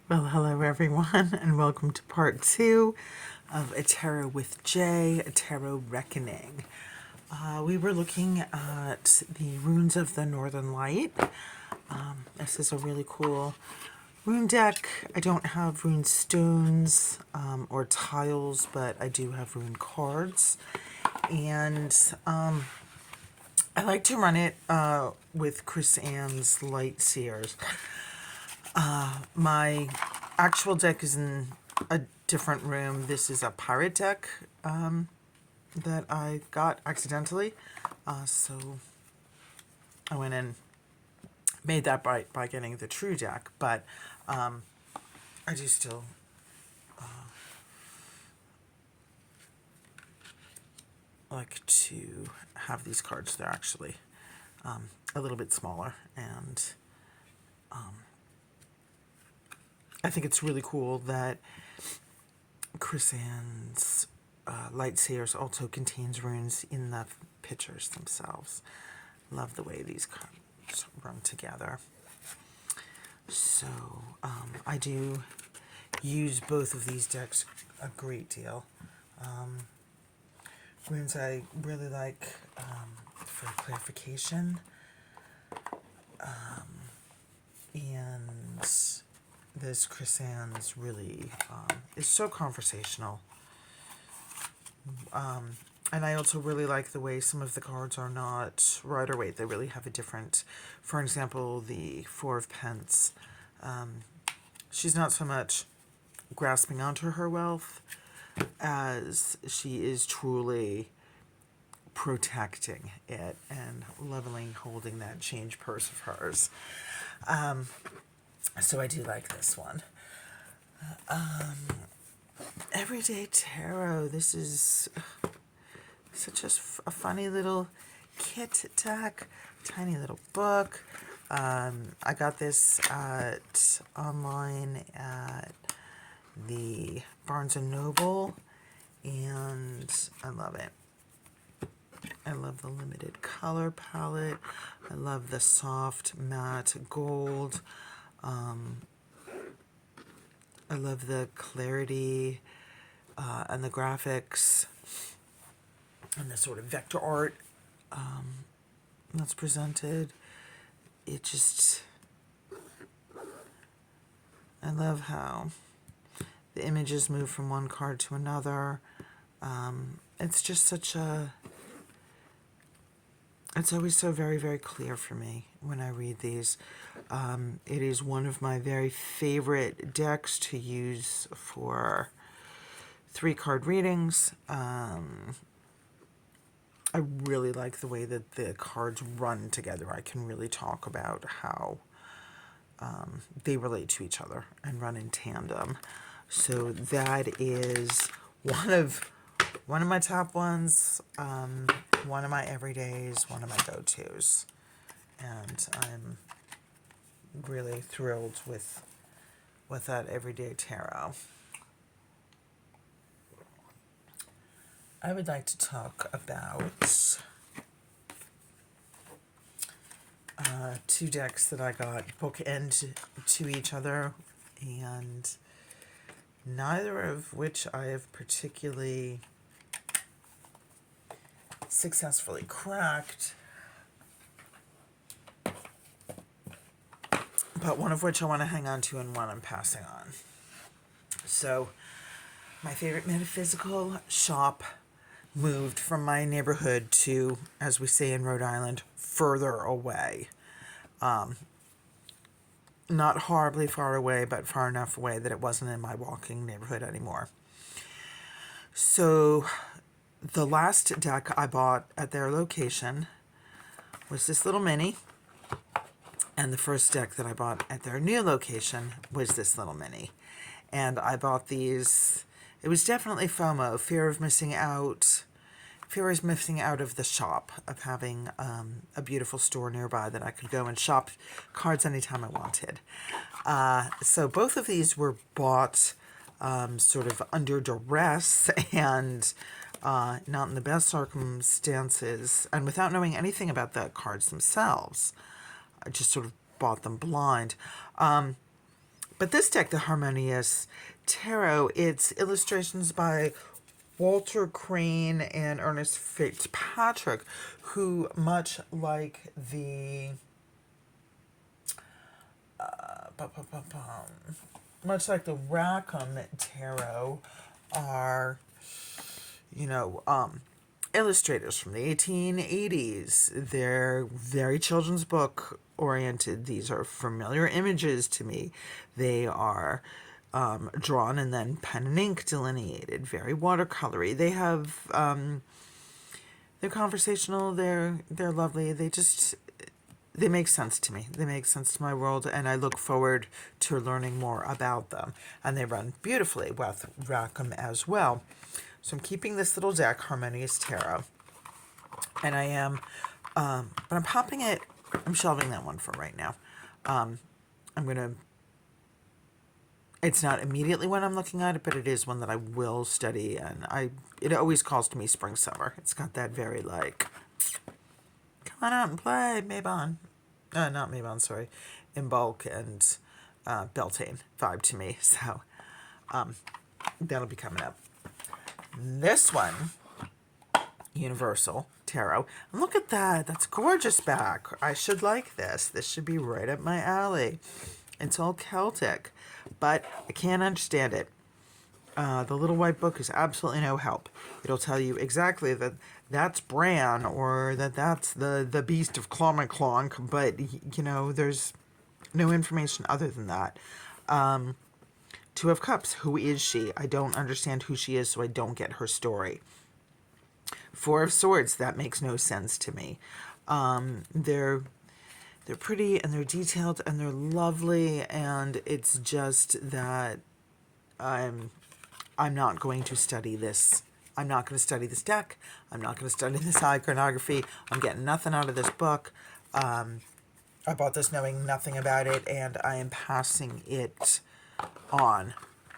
Well, hello everyone, and welcome to part two of A Tarot with Jay, A Tarot Reckoning. We were looking at the Runes of the Northern Light. This is a really cool rune deck. I don't have rune stones or tiles, but I do have rune cards. And I like to run it with Chris Ann's Light Seers. My actual deck is in a different room. This is a pirate deck that I got accidentally. So I went and made that by getting the true deck, but I do still like to have these cards. They're actually a little bit smaller, and I think it's really cool that Chris Ann's Light Seers also contains runes in the pictures themselves. Love the way these cards run together. So I do use both of these decks a great deal. Runes I really like for clarification, and this Chris Ann's really is so conversational. And I also really like the way some of the cards are not Rider-Waite. They really have a different, for example, the Four of Pence. She's not so much grasping onto her wealth as she is truly protecting it and leveling, holding that change purse of hers. So I do like this one. Everyday Tarot. This is such a funny little kit deck, tiny little book. I got this online at the Barnes and Noble, and I love it. I love the limited color palette. I love the soft matte gold. I love the clarity and the graphics and the sort of vector art that's presented. It just, I love how the images move from one card to another. It's just such a, it's always so very, very clear for me when I read these. It is one of my very favorite decks to use for 3-card readings. I really like the way that the cards run together. I can really talk about how they relate to each other and run in tandem. So that is one of my top ones, one of my everydays, one of my go-tos, and I'm really thrilled with that Everyday Tarot. I would like to talk about two decks that I got bookend to each other, and neither of which I have particularly successfully cracked, but one of which I want to hang on to and one I'm passing on. So my favorite metaphysical shop moved from my neighborhood to, as we say in Rhode Island, further away. Not horribly far away, but far enough away that it wasn't in my walking neighborhood anymore. So the last deck I bought at their location was this little mini, and the first deck that I bought at their new location was this little mini. And I bought these, it was definitely FOMO, fear of missing out. Fear is missing out of the shop, of having a beautiful store nearby that I could go and shop cards anytime I wanted. So both of these were bought sort of under duress and not in the best circumstances, and without knowing anything about the cards themselves. I just sort of bought them blind. But this deck, the Harmonious Tarot, it's illustrations by Walter Crane and Ernest Fitzpatrick, who, much like the Rackham Tarot, are, illustrators from the 1880s. They're very children's book oriented. These are familiar images to me. They are drawn and then pen and ink delineated, very watercolory. They have they're conversational. They're lovely. They make sense to me. They make sense to my world, and I look forward to learning more about them. And they run beautifully with Rackham as well. So I'm keeping this little deck, Harmonious Tarot, and I am, but I'm popping it. I'm shelving that one for right now. I'm gonna. It's not immediately when I'm looking at it, but it is one that I will study, and it always calls to me spring summer. It's got that very like, come on out and play, Mabon. Not Mabon, sorry, in bulk and Beltane vibe to me. So that'll be coming up. This one, Universal Tarot. And look at that. That's gorgeous back. I should like this. This should be right up my alley. It's all Celtic, but I can't understand it. The little white book is absolutely no help. It'll tell you exactly that that's Bran or that that's the beast of Clonmaclonk, but, there's no information other than that. Two of Cups, who is she? I don't understand who she is, so I don't get her story. Four of Swords, that makes no sense to me. They're pretty and they're detailed and they're lovely, and it's just that I'm not going to study this. I'm not going to study this deck. I'm not going to study this iconography. I'm getting nothing out of this book. I bought this knowing nothing about it, and I am passing it on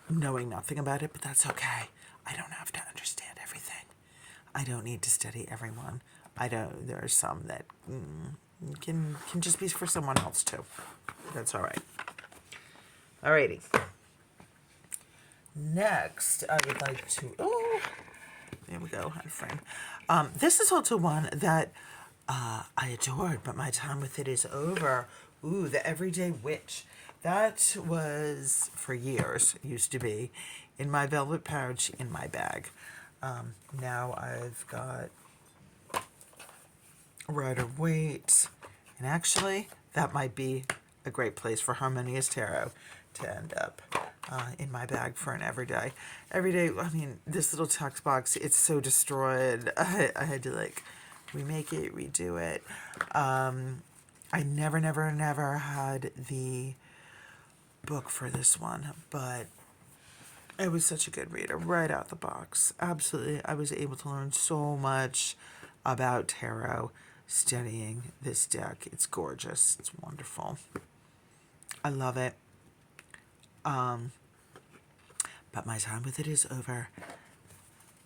knowing nothing about it, but that's okay. I don't have to understand everything. I don't need to study everyone. There are some that can just be for someone else too. That's all right. Alrighty. Next, I would like to, there we go, out of frame. This is also one that I adored, but my time with it is over. The Everyday Witch. That was, for years, used to be, in my velvet pouch in my bag. Now I've got Rider-Waite, and actually, that might be a great place for Harmonious Tarot to end up in my bag for an everyday. Everyday, I mean, this little text box, it's so destroyed. I had to, remake it, redo it. I never had the book for this one, but it was such a good reader right out the box. Absolutely, I was able to learn so much about tarot studying this deck. It's gorgeous. It's wonderful. I love it. But my time with it is over,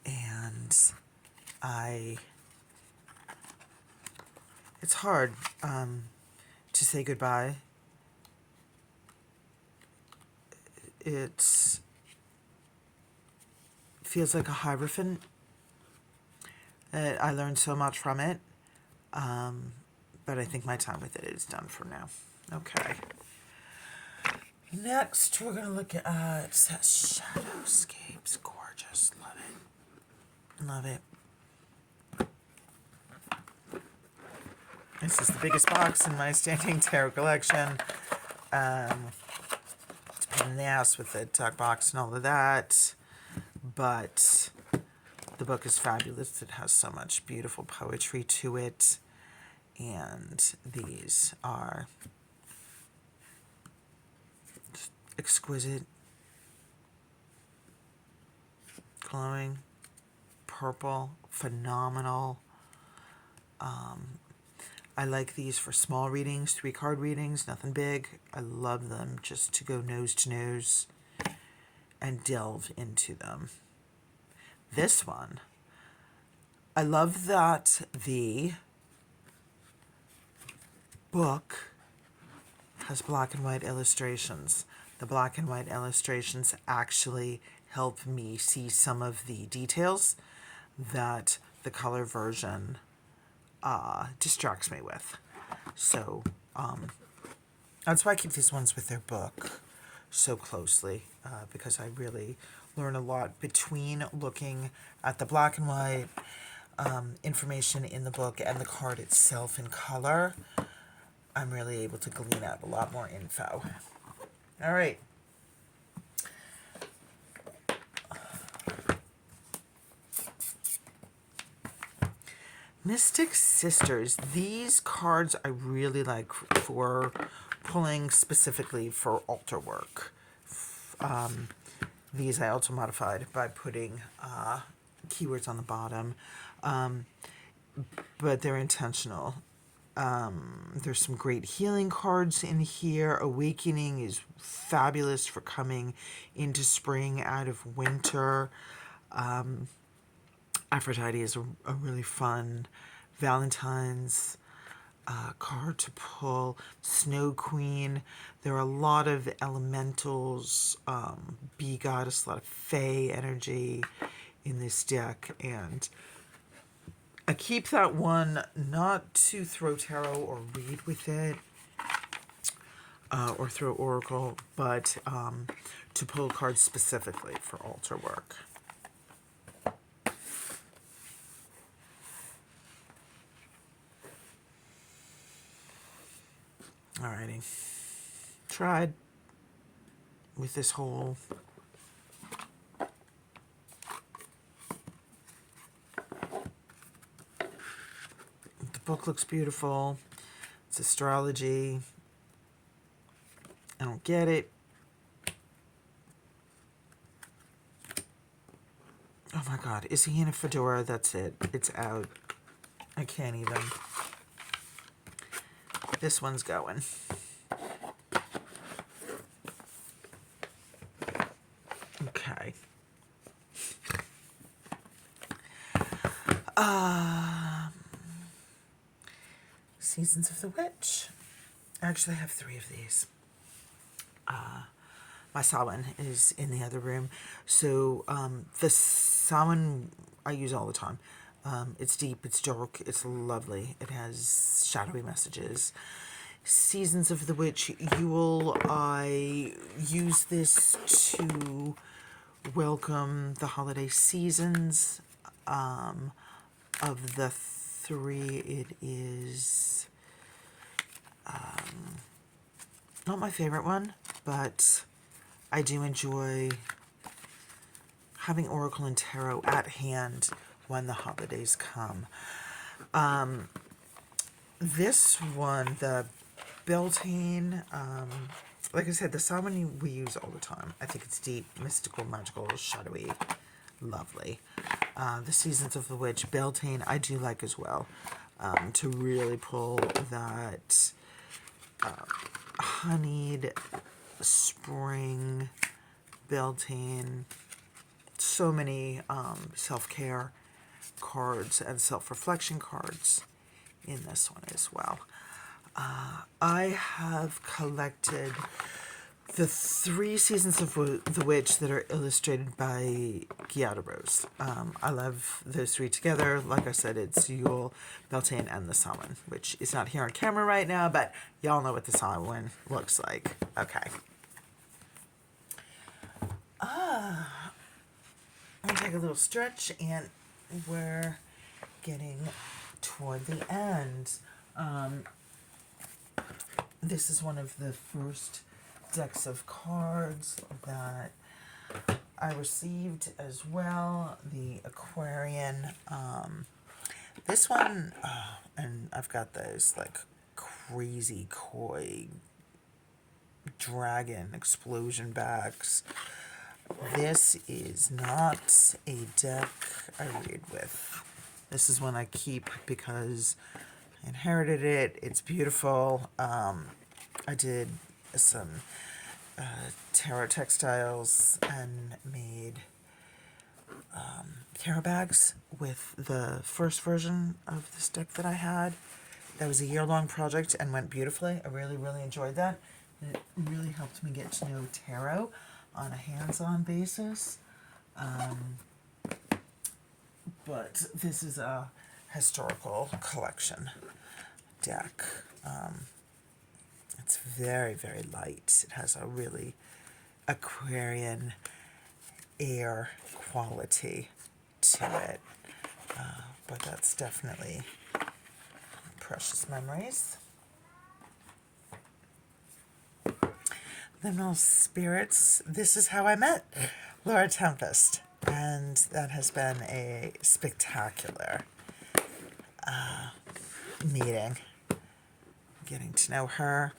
and it's hard to say goodbye. It feels like a Hierophant. I learned so much from it, but I think my time with it is done for now. Okay. Next, we're going to look at Shadowscapes. Gorgeous. Love it. Love it. This is the biggest box in my standing tarot collection. It's a pain in the ass with the tuck box and all of that, but the book is fabulous. It has so much beautiful poetry to it, and these are exquisite, glowing, purple, phenomenal. I like these for small readings, 3-card readings, nothing big. I love them just to go nose to nose and delve into them. This one, I love that the book has black and white illustrations. The black and white illustrations actually help me see some of the details that the color version distracts me with. So that's why I keep these ones with their book so closely, because I really learn a lot between looking at the black and white information in the book and the card itself in color. I'm really able to glean out a lot more info. All right. Mystic Sisters. These cards I really like for pulling specifically for altar work. These I also modified by putting keywords on the bottom, but they're intentional. There's some great healing cards in here. Awakening is fabulous for coming into spring out of winter. Aphrodite is a really fun Valentine's card to pull. Snow Queen. There are a lot of elementals, bee goddess, a lot of fae energy in this deck, and I keep that one not to throw tarot or read with it, or throw oracle, but to pull cards specifically for altar work. Alrighty. Tried with this whole the book looks beautiful. It's astrology. I don't get it. Oh my god, is he in a fedora? That's it. It's out. I can't even. This one's going. Okay. Seasons of the Witch. I actually have 3 of these. My Samhain is in the other room. So the Samhain I use all the time. It's deep, it's dark, it's lovely. It has shadowy messages. Seasons of the Witch, Yule, I use this to welcome the holiday seasons. Of the 3, it is not my favorite one, but I do enjoy having Oracle and Tarot at hand when the holidays come. This one, the Beltane, like I said, the Samhain we use all the time. I think it's deep, mystical, magical, shadowy, lovely. The Seasons of the Witch, Beltane, I do like as well, to really pull that honeyed spring Beltane. So many self-care cards and self-reflection cards in this one as well. I have collected the 3 Seasons of the Witch that are illustrated by Giada Rose. I love those 3 together. Like I said, it's Yule, Beltane, and the Samhain, which is not here on camera right now, but y'all know what the Samhain looks like. Okay. I'm going to take a little stretch, and we're getting toward the end. This is one of the first decks of cards that I received as well, the Aquarian. This one, and I've got those like crazy koi dragon explosion backs. This is not a deck I read with. This is one I keep because I inherited it. It's beautiful. I did some tarot textiles and made tarot bags with the first version of this deck that I had. That was a year-long project and went beautifully. I really, really enjoyed that. And it really helped me get to know tarot on a hands-on basis. But this is a historical collection deck. It's very, very light. It has a really Aquarian air quality to it. But that's definitely Precious Memories. Liminal Spirits. This is how I met Laura Tempest. And that has been a spectacular meeting. Getting to know her.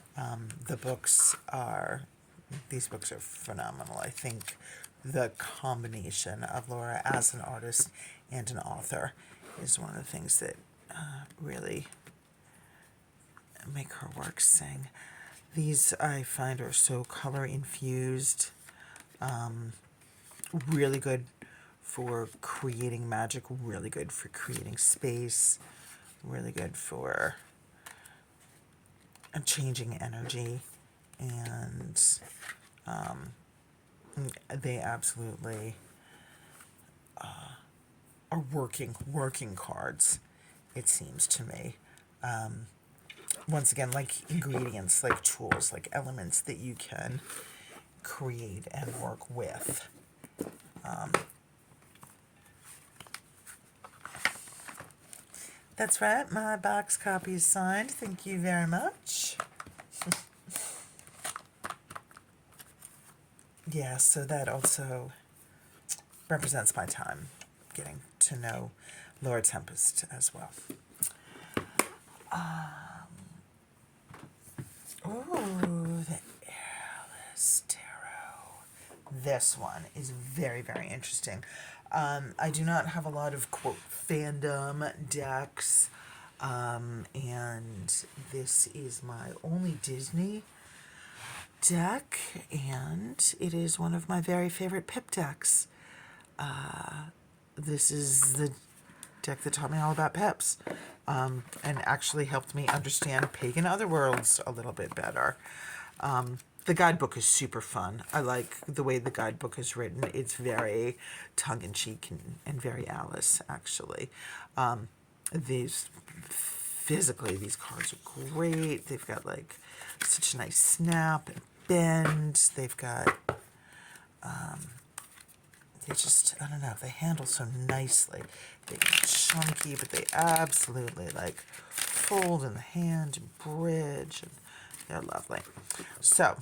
These books are phenomenal. I think the combination of Laura as an artist and an author is one of the things that really make her work sing. These I find are so color infused, really good for creating magic, really good for creating space, really good for changing energy, and they absolutely are working cards, it seems to me. Once again, like ingredients, like tools, like elements that you can create and work with. That's right, my box copy is signed. Thank you very much. Yeah, so that also represents my time getting to know Laura Tempest as well. The Airless Tarot. This one is very, very interesting. I do not have a lot of, quote, fandom decks, and this is my only Disney deck, and it is one of my very favorite Pip decks. This is the deck that taught me all about Pips, and actually helped me understand Pagan Otherworlds a little bit better. The guidebook is super fun. I like the way the guidebook is written. It's very tongue-in-cheek and very Alice, actually. These cards are great. They've got like such a nice snap and bend. They've got, I don't know, they handle so nicely. They're chunky, but they absolutely like fold in the hand and bridge, and they're lovely. So,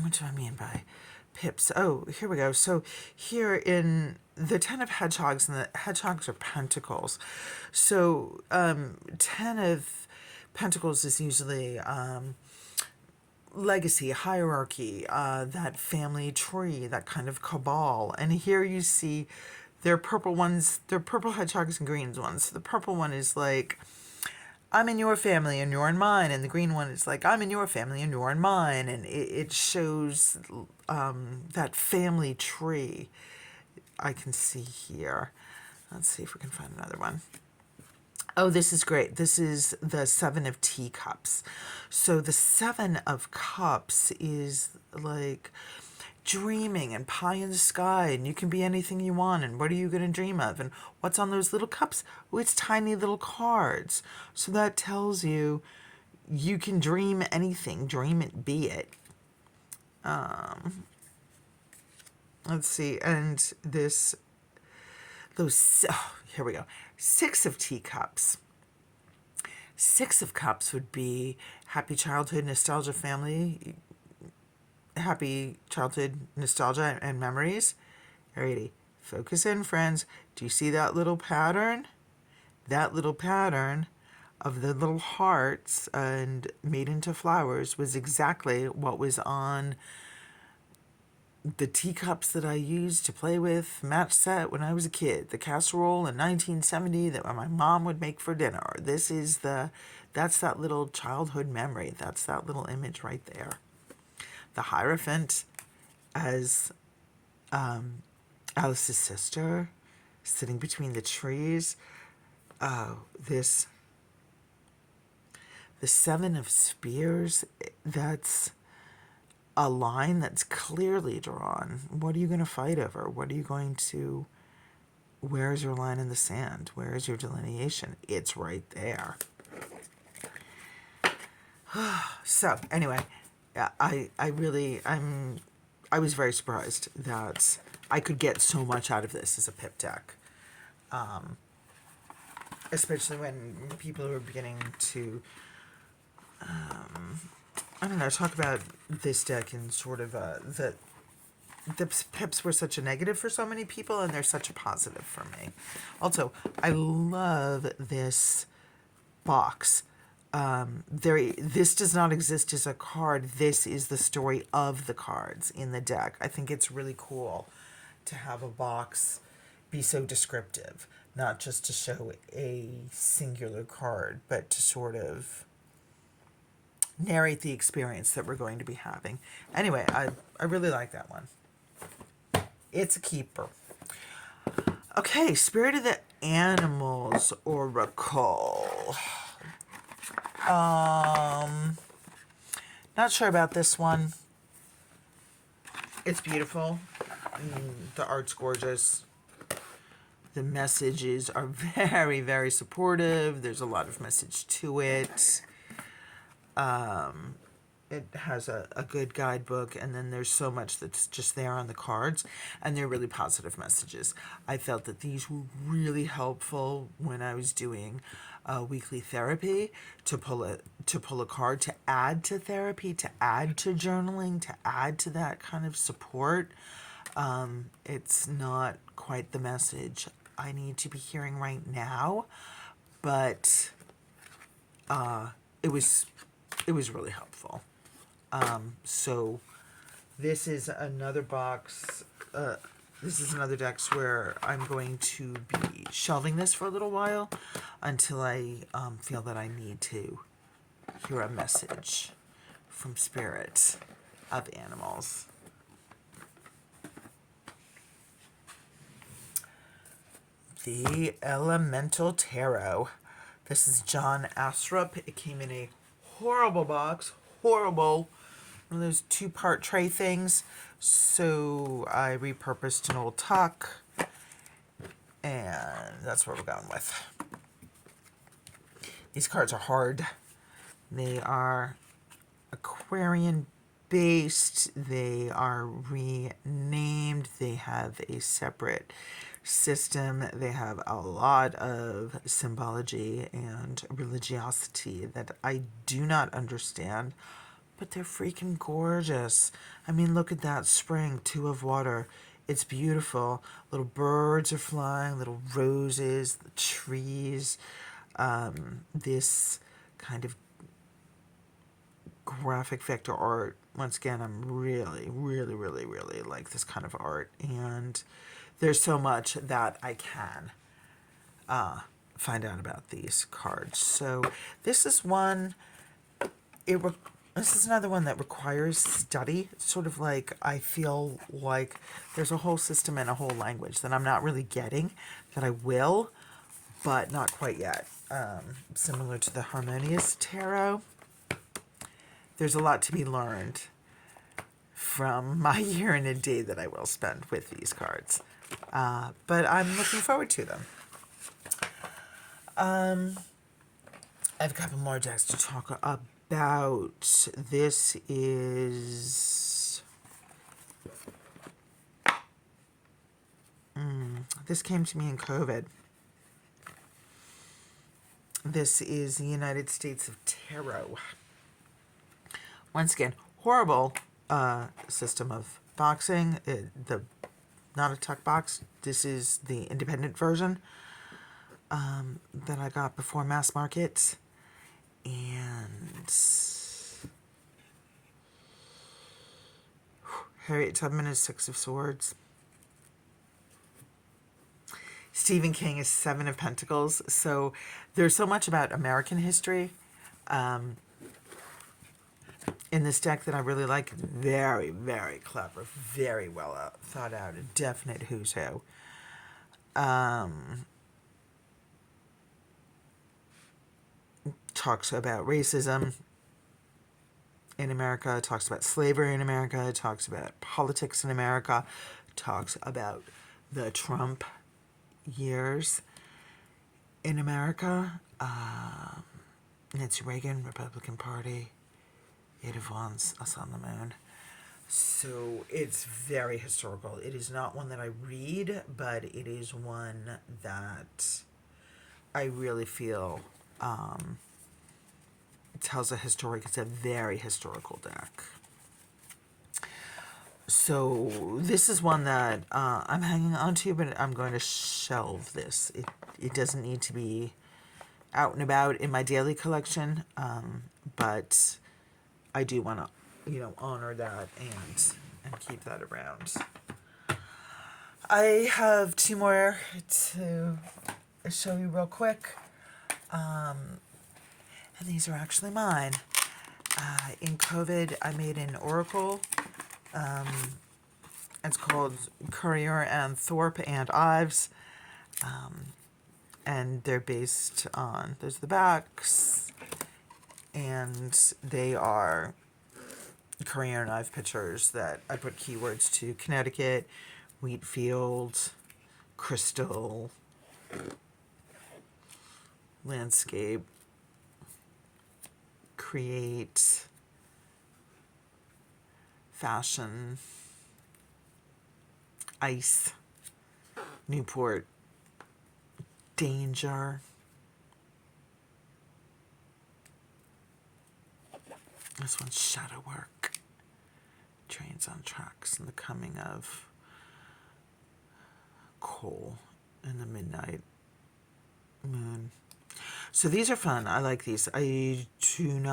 what do I mean by Pips? Oh, here we go. So here in the Ten of Hedgehogs, and the hedgehogs are pentacles. So 10 of Pentacles is usually legacy, hierarchy, that family tree, that kind of cabal. And here you see they're purple ones, they're purple hedgehogs and green ones. So the purple one is like, I'm in your family and you're in mine. And the green one is like, I'm in your family and you're in mine. And it shows that family tree I can see here. Let's see if we can find another one. Oh, this is great. This is the Seven of Teacups. So the Seven of Cups is like dreaming and pie in the sky, and you can be anything you want, and what are you going to dream of? And what's on those little cups? Oh, it's tiny little cards. So that tells you you can dream anything. Dream it, be it. Let's see. And here we go. Six of Teacups. Six of Cups would be happy childhood, nostalgia, family, happy childhood, nostalgia, and memories. Alrighty, focus in, friends. Do you see that little pattern? That little pattern of the little hearts and made into flowers was exactly what was on the teacups that I used to play with match set when I was a kid. The casserole in 1970 that my mom would make for dinner. That's that little childhood memory. That's that little image right there. The Hierophant as Alice's sister sitting between the trees. Oh, this The Seven of Spears, that's a line that's clearly drawn. What are you going to fight over? What are you going to... Where's your line in the sand? Where is your delineation? It's right there. So, anyway, I was very surprised that I could get so much out of this as a pip deck. Especially when people are beginning to, I don't know, talk about this deck in sort of the pips were such a negative for so many people, and they're such a positive for me. Also, I love this box. This does not exist as a card. This is the story of the cards in the deck. I think it's really cool to have a box be so descriptive, not just to show a singular card, but to sort of narrate the experience that we're going to be having. Anyway, I really like that one. It's a keeper. Okay, Spirit of the Animals Oracle. Not sure about this one. It's beautiful. The art's gorgeous. The messages are very, very supportive. There's a lot of message to it. It has a good guidebook, and then there's so much that's just there on the cards, and they're really positive messages. I felt that these were really helpful when I was doing weekly therapy, to pull a card, to add to therapy, to add to journaling, to add to that kind of support. It's not quite the message I need to be hearing right now, but it was really helpful. So this is another box. This is another deck where I'm going to be shelving this for a little while until I feel that I need to hear a message from Spirit of Animals. The Elemental Tarot. This is John Astrup. It came in a horrible box. Horrible. One of those 2-part tray things. So I repurposed an old tuck. And that's what we're going with. These cards are hard. They are Aquarian based. They are renamed. They have a separate system. They have a lot of symbology and religiosity that I do not understand, but they're freaking gorgeous. I mean, look at that spring, 2 of water. It's beautiful. Little birds are flying, little roses, the trees. This kind of graphic vector art. Once again, I'm really, really, really, really like this kind of art. And there's so much that I can find out about these cards. So this is one, this is another one that requires study. Sort of like, I feel like there's a whole system and a whole language that I'm not really getting, that I will, but not quite yet. Similar to the Harmonious Tarot, there's a lot to be learned from my year and a day that I will spend with these cards. But I'm looking forward to them. I have a couple more decks to talk about. This is... this came to me in COVID. This is the United States of Tarot. Once again, horrible system of boxing. Not a tuck box. This is the independent version that I got before mass market. And Harriet Tubman is 6 of Swords. Stephen King is 7 of Pentacles. So there's so much about American history in this deck that I really like. It's very, very clever, very well thought out, a definite who's who. talks about racism in America, talks about slavery in America, talks about politics in America, talks about the Trump years in America. Nancy Reagan, Republican Party, Ada Vaughan's Us on the Moon. So it's very historical. It is not one that I read, but it is one that I really feel tells a historic. It's a very historical deck. So this is one that I'm hanging on to, but I'm going to shelve this. It doesn't need to be out and about in my daily collection, but I do want to, honor that and keep that around. I have two more to show you real quick, and these are actually mine. In COVID, I made an oracle. It's called Currier and Thorpe and Ives, and they're based on, there's the backs, and they are Currier and Ives pictures that I put keywords to: Connecticut, wheat field, crystal, landscape, create, fashion, ice, Newport, danger. This one's shadow work, trains on tracks, and the coming of coal in the midnight moon. So these are fun. I like these. I do not